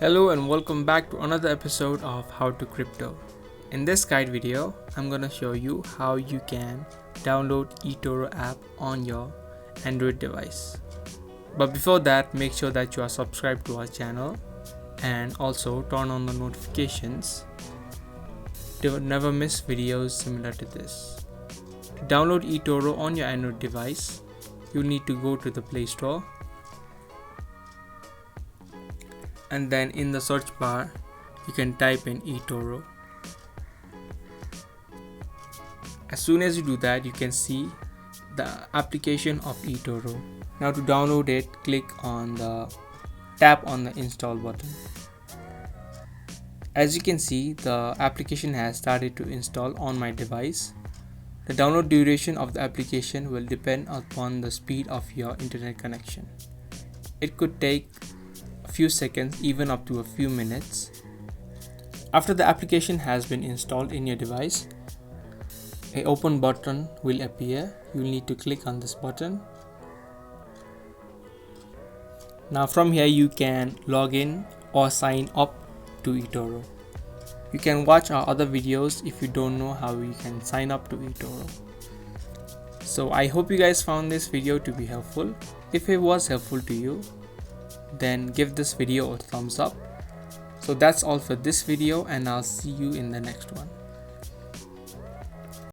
Hello and welcome back to another episode of How to Crypto. In this guide video, I'm gonna show you how you can download Etoro app on your Android device. But before that, make sure that you are subscribed to our channel and also turn on the notifications to never miss videos similar to this. To download Etoro on your Android device, you'll need to go to the Play Store. And then in the search bar you can type in Etoro. As soon as you do that, you can see the application of Etoro. Now to download it, tap on the install button. As you can see, the application has started to install on my device. The download duration of the application will depend upon the speed of your internet connection. It could take a few seconds, even up to a few minutes. After the application has been installed in your device, an open button will appear. You'll need to click on this button. Now from here you can log in or sign up to Etoro. You can watch our other videos if you don't know how you can sign up to Etoro. So I hope you guys found this video to be helpful. If it was helpful to you, then give this video a thumbs up. So that's all for this video, and I'll see you in the next one.